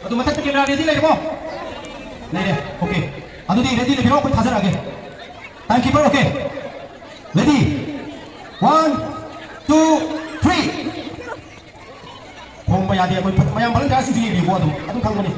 अदु मथक camera ready लेबो नहीं रे ओके अदु दी रेडी लेबिरो कोई थाजर आगे time keeper okay ready 1 2 3 ผมไม่อยากเดียวคนพยายามบังคับสิ่งที่ดีกว่าต้องทำมันนี่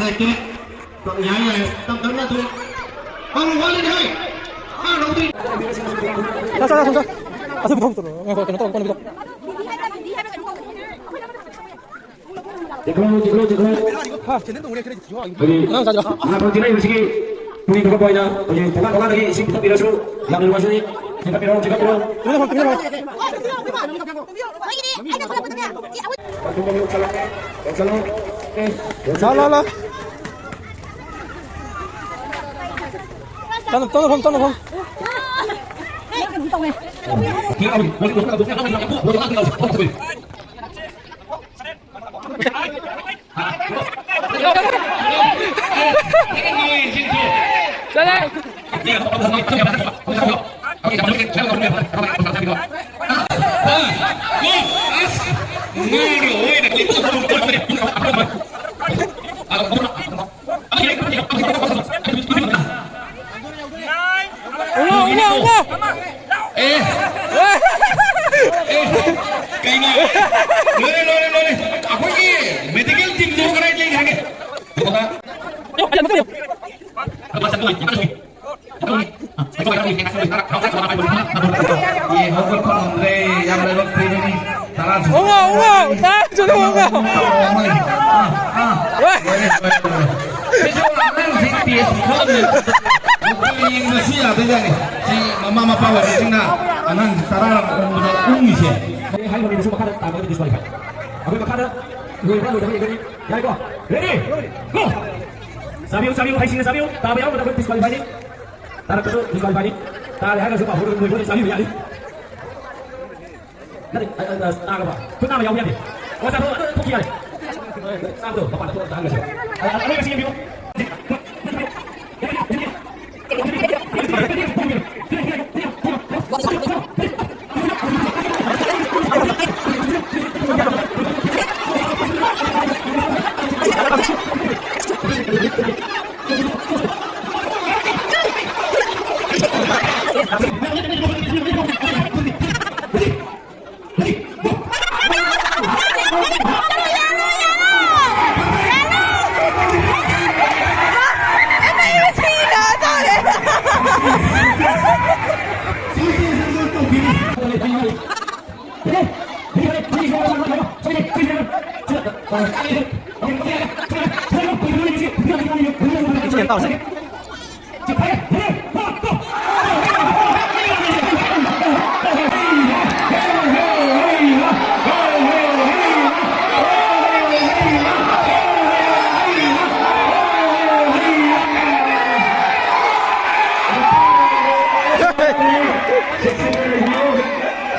saya kira kok ya tentangnya tuh kalau wali hai kalau tuh 자, 아서부터 부터. 또. Nah, bersegi punya berapa poinnya? Punya bukan lagi isi kita tidak suruh yang di luar sini. Jika pirong. Salah. Tanam. Aku ini medical team tu kerana je ni. Sabiu, hasilnya Sabiu, tapi yang mendapat disqualified ini, tarik itu disqualified ini, tarik harga suka boleh Sabiu ya ni. Nanti apa? Tu nama yang ni. Oh satu tu kiri. Satu, apa tu harga suka. Apa yang Sabiu?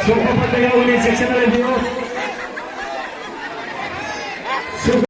Sopo Pataya Uni Sectional